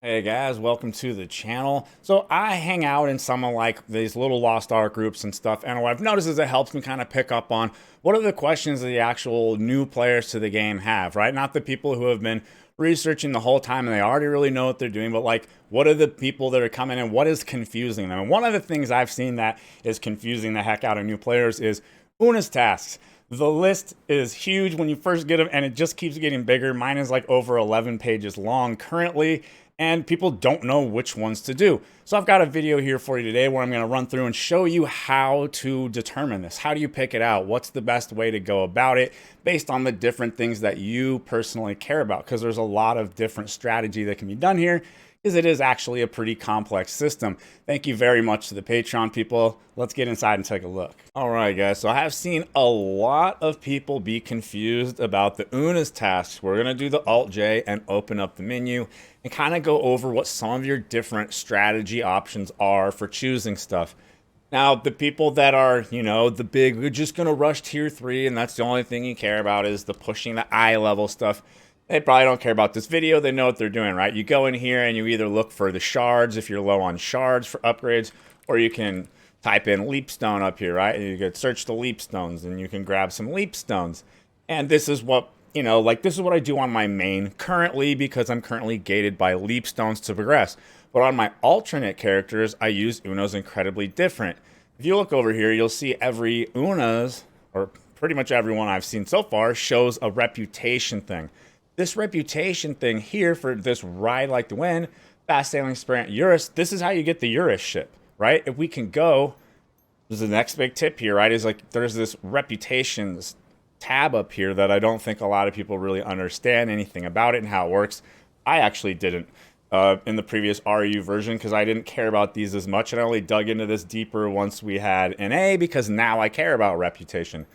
Hey guys, welcome to the channel. So I hang out in some of like these little lost art groups and stuff, and what I've noticed is it helps me kind of pick up on what are the questions that the actual new players to the game have, right? Not the people who have been researching the whole time and they already really know what they're doing, but like what are the people that are coming in, what is confusing them? And one of the things I've seen that is confusing the heck out of new players is Una's tasks. The list is huge when you first get them, and it just keeps getting bigger. Mine is like over 11 pages long currently, and people don't know which ones to do. So I've got a video here for you today where I'm going to run through and show you how to determine this. How do you pick it out? What's the best way to go about it based on the different things that you personally care about? Because there's a lot of different strategy that can be done here, because it is actually a pretty complex system. Thank you very much to the Patreon people. Let's get inside and take a look. All right, guys, so I have seen a lot of people be confused about the Una's tasks. We're gonna do the Alt-J and open up the menu and kind of go over what some of your different strategy options are for choosing stuff. Now, the people that are, the big, we're just gonna rush tier 3 and that's the only thing you care about is the pushing the eye level stuff. They probably don't care about this video. They know what they're doing, right? You go in here and you either look for the shards if you're low on shards for upgrades, or you can type in leapstone up here, right? And you can search the leapstones and you can grab some leapstones. And this is what, this is what I do on my main currently because I'm currently gated by leapstones to progress. But on my alternate characters, I use Una's incredibly different. If you look over here, you'll see every Una's, or pretty much everyone I've seen so far, shows a reputation thing. This reputation thing here for this ride like the wind, fast sailing sprint Eurus, this is how you get the Eurus ship, right? If we can go, this is the next big tip here, right? Is like there's this reputations tab up here that I don't think a lot of people really understand anything about it and how it works. I actually didn't in the previous RU version because I didn't care about these as much, and I only dug into this deeper once we had an A because now I care about reputation.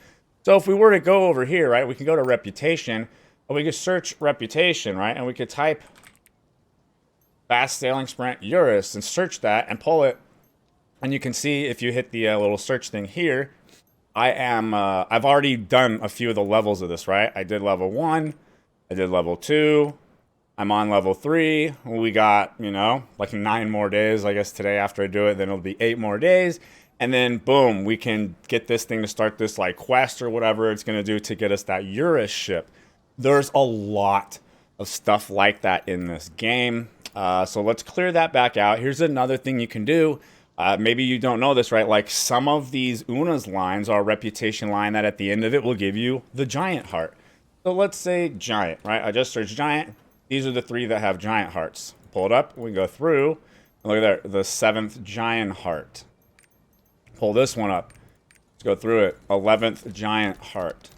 So if we were to go over here, right, we can go to reputation. We could search reputation, right? And we could type fast sailing sprint Eurus and search that and pull it. And you can see if you hit the little search thing here, I've already done a few of the levels of this, right? I did level 1, I did level 2, I'm on level 3. We got, like 9 more days, I guess today after I do it, then it'll be 8 more days. And then boom, we can get this thing to start this like quest or whatever it's going to do to get us that Eurus ship. There's a lot of stuff like that in this game. So let's clear that back out. Here's another thing you can do. Maybe you don't know this, right? Like some of these Una's lines are a reputation line that at the end of it will give you the giant heart. So let's say giant, right? I just searched giant. These are the 3 that have giant hearts. Pull it up. We go through. Look at there, the 7th giant heart. Pull this one up. Let's go through it. 11th giant heart.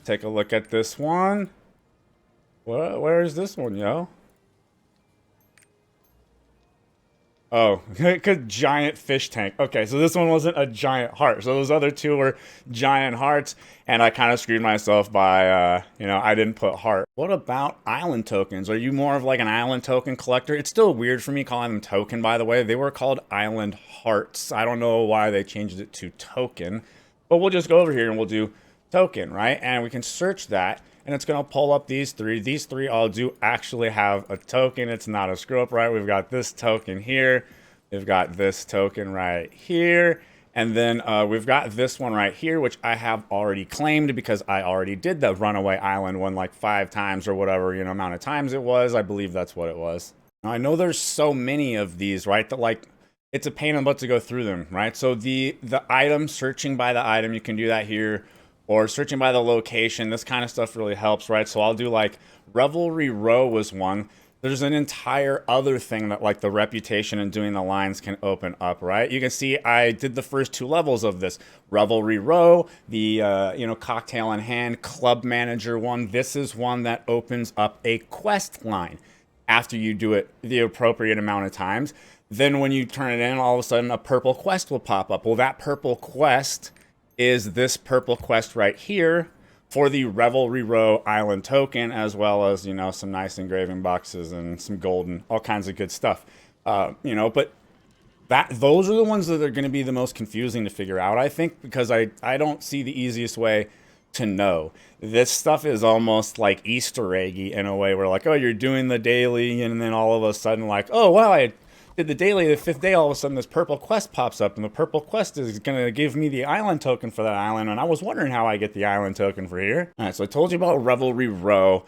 Take a look at this one. Where is this one, yo? Oh, good giant fish tank. Okay, so this one wasn't a giant heart. So those other 2 were giant hearts, and I kind of screwed myself by, I didn't put heart. What about island tokens? Are you more of like an island token collector? It's still weird for me calling them token, by the way. They were called island hearts. I don't know why they changed it to token, but we'll just go over here and we'll do token, right? And we can search that and it's going to pull up these 3. These 3 all do actually have a token. It's not a screw up, right? We've got this token here. We've got this token right here. And then we've got this one right here, which I have already claimed because I already did the runaway island one like 5 times or whatever, amount of times it was. I believe that's what it was. Now, I know there's so many of these, right? That like, it's a pain in the butt to go through them, right? So the item, searching by the item, you can do that here. Or searching by the location, this kind of stuff really helps, right? So I'll do like Revelry Row was one. There's an entire other thing that like the reputation and doing the lines can open up, right? You can see I did the first 2 levels of this. Revelry Row, the, cocktail in hand, club manager one. This is one that opens up a quest line after you do it the appropriate amount of times. Then when you turn it in, all of a sudden a purple quest will pop up. Well, that purple quest is this purple quest right here for the Revelry Row Island token, as well as, some nice engraving boxes and some gold and all kinds of good stuff. But those are the ones that are going to be the most confusing to figure out, I think, because I don't see the easiest way to know. This stuff is almost like Easter eggy in a way where like, oh, you're doing the daily and then all of a sudden like, oh, wow, I did the daily the 5th day, all of a sudden this purple quest pops up and the purple quest is going to give me the island token for that island. And I was wondering how I get the island token for here. All right, so I told you about Revelry Row.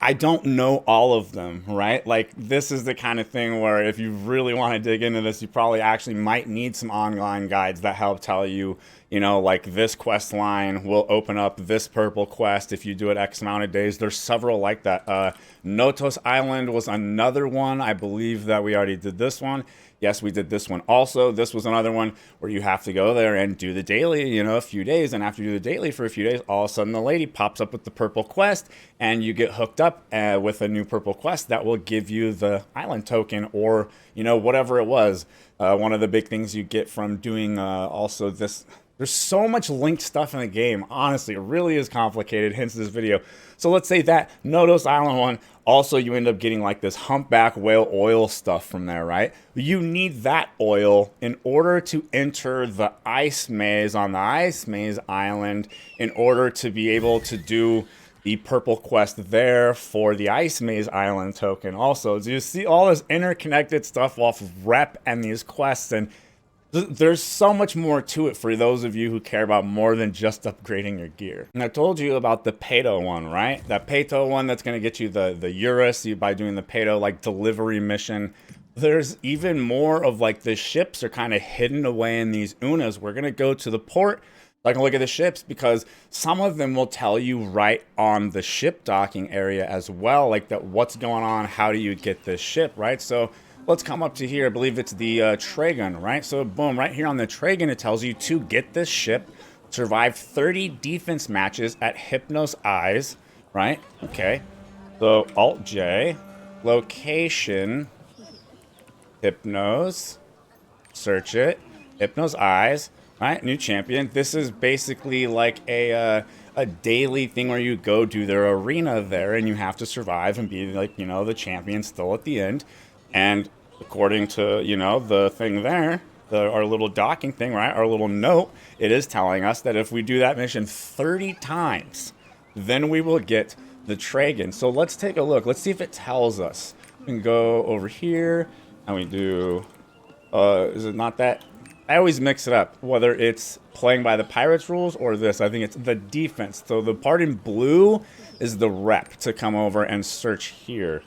I don't know all of them, right? Like, this is the kind of thing where if you really want to dig into this, you probably actually might need some online guides that help tell you, you know, like this quest line will open up this purple quest if you do it X amount of days. There's several like that. Notos Island was another one. I believe that we already did this one. Yes, we did this one also. This was another one where you have to go there and do the daily, you know, a few days. And after you do the daily for a few days, all of a sudden the lady pops up with the purple quest and you get hooked up with a new purple quest that will give you the island token or, you know, whatever it was. One of the big things you get from doing also this. There's so much linked stuff in the game. Honestly, it really is complicated, hence this video. So let's say that Notos Island one, also you end up getting like this humpback whale oil stuff from there, right? You need that oil in order to enter the ice maze on the ice maze island in order to be able to do the purple quest there for the ice maze island token also. So you see all this interconnected stuff off of rep and these quests, and there's so much more to it for those of you who care about more than just upgrading your gear. And I told you about the Pato one, right? That Pato one that's going to get you the Eurus by doing the Pato like delivery mission. There's even more of like the ships are kind of hidden away in these Unas. We're going to go to the port. I can look at the ships because some of them will tell you right on the ship docking area as well, like that what's going on, how do you get this ship, right? So let's come up to here. I believe it's the Tragon, right? So boom, right here on the Tragon, it tells you to get this ship, survive 30 defense matches at Hypnos Eyes, right? Okay. So Alt J, location, Hypnos, search it, Hypnos Eyes, right? New champion. This is basically like a daily thing where you go do their arena there and you have to survive and be like, you know, the champion still at the end. And according to, you know, the thing there, our little docking thing, right, our little note, it is telling us that if we do that mission 30 times, then we will get the Tragon. So let's take a look. Let's see if it tells us. We can go over here, and we do, is it not that? I always mix it up, whether it's playing by the Pirates rules or this. I think it's the defense. So the part in blue is the rep to come over and search here.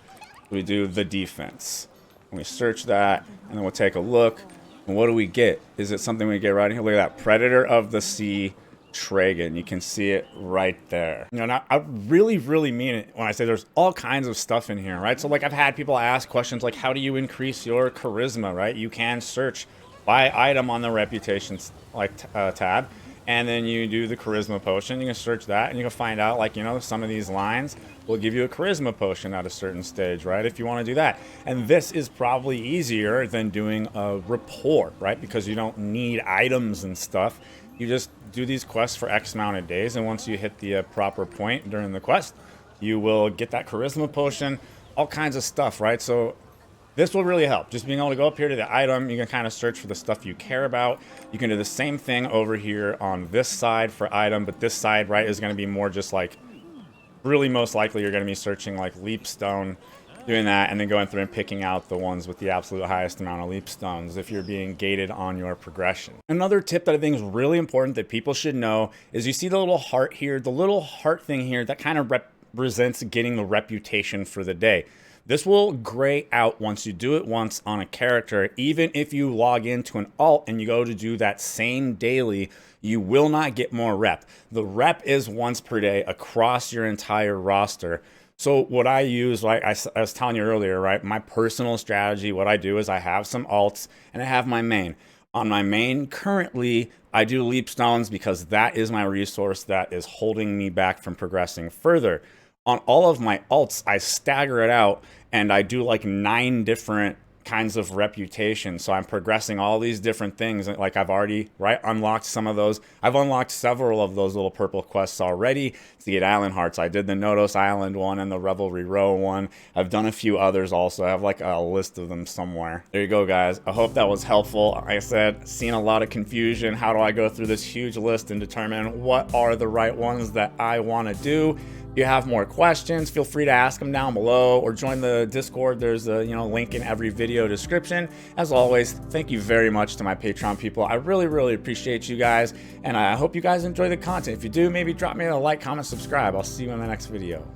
We do the defense. And we search that, and then we'll take a look. And what do we get? Is it something we get right here? Look at that. Predator of the Sea Tragon. You can see it right there. You know, now, I really, really mean it when I say there's all kinds of stuff in here, right? So, like, I've had people ask questions like, how do you increase your charisma, right? You can search by item on the reputations tab. And then you do the charisma potion. You can search that and you can find out, like, you know, some of these lines will give you a charisma potion at a certain stage, right? If you want to do that. And this is probably easier than doing a report, right? Because you don't need items and stuff. You just do these quests for X amount of days. And once you hit the proper point during the quest, you will get that charisma potion, all kinds of stuff, right? So this will really help. Just being able to go up here to the item, you can kind of search for the stuff you care about. You can do the same thing over here on this side for item, but this side, right, is going to be more just like, really most likely you're going to be searching like leap stone, doing that, and then going through and picking out the ones with the absolute highest amount of leap stones if you're being gated on your progression. Another tip that I think is really important that people should know is you see the little heart here, the little heart thing here that kind of represents getting the reputation for the day. This will gray out once you do it once on a character. Even if you log into an alt and you go to do that same daily, you will not get more rep. The rep is once per day across your entire roster. So what I use, like I was telling you earlier, right? My personal strategy, what I do is I have some alts and I have my main. On my main, currently, I do leap stones because that is my resource that is holding me back from progressing further. On all of my alts, I stagger it out and I do like 9 different kinds of reputation. So I'm progressing all these different things. Like I've already unlocked some of those. I've unlocked several of those little purple quests already to get island hearts. I did the Nodos Island one and the Revelry Row one. I've done a few others also. I have like a list of them somewhere. There you go, guys. I hope that was helpful. Like I said, seen a lot of confusion. How do I go through this huge list and determine what are the right ones that I want to do? If you have more questions, feel free to ask them down below or join the Discord. There's a link in every video description. As always, thank you very much to my Patreon people. I really appreciate you guys, and I hope you guys enjoy the content. If you do, maybe drop me a like, comment, subscribe. I'll see you in the next video.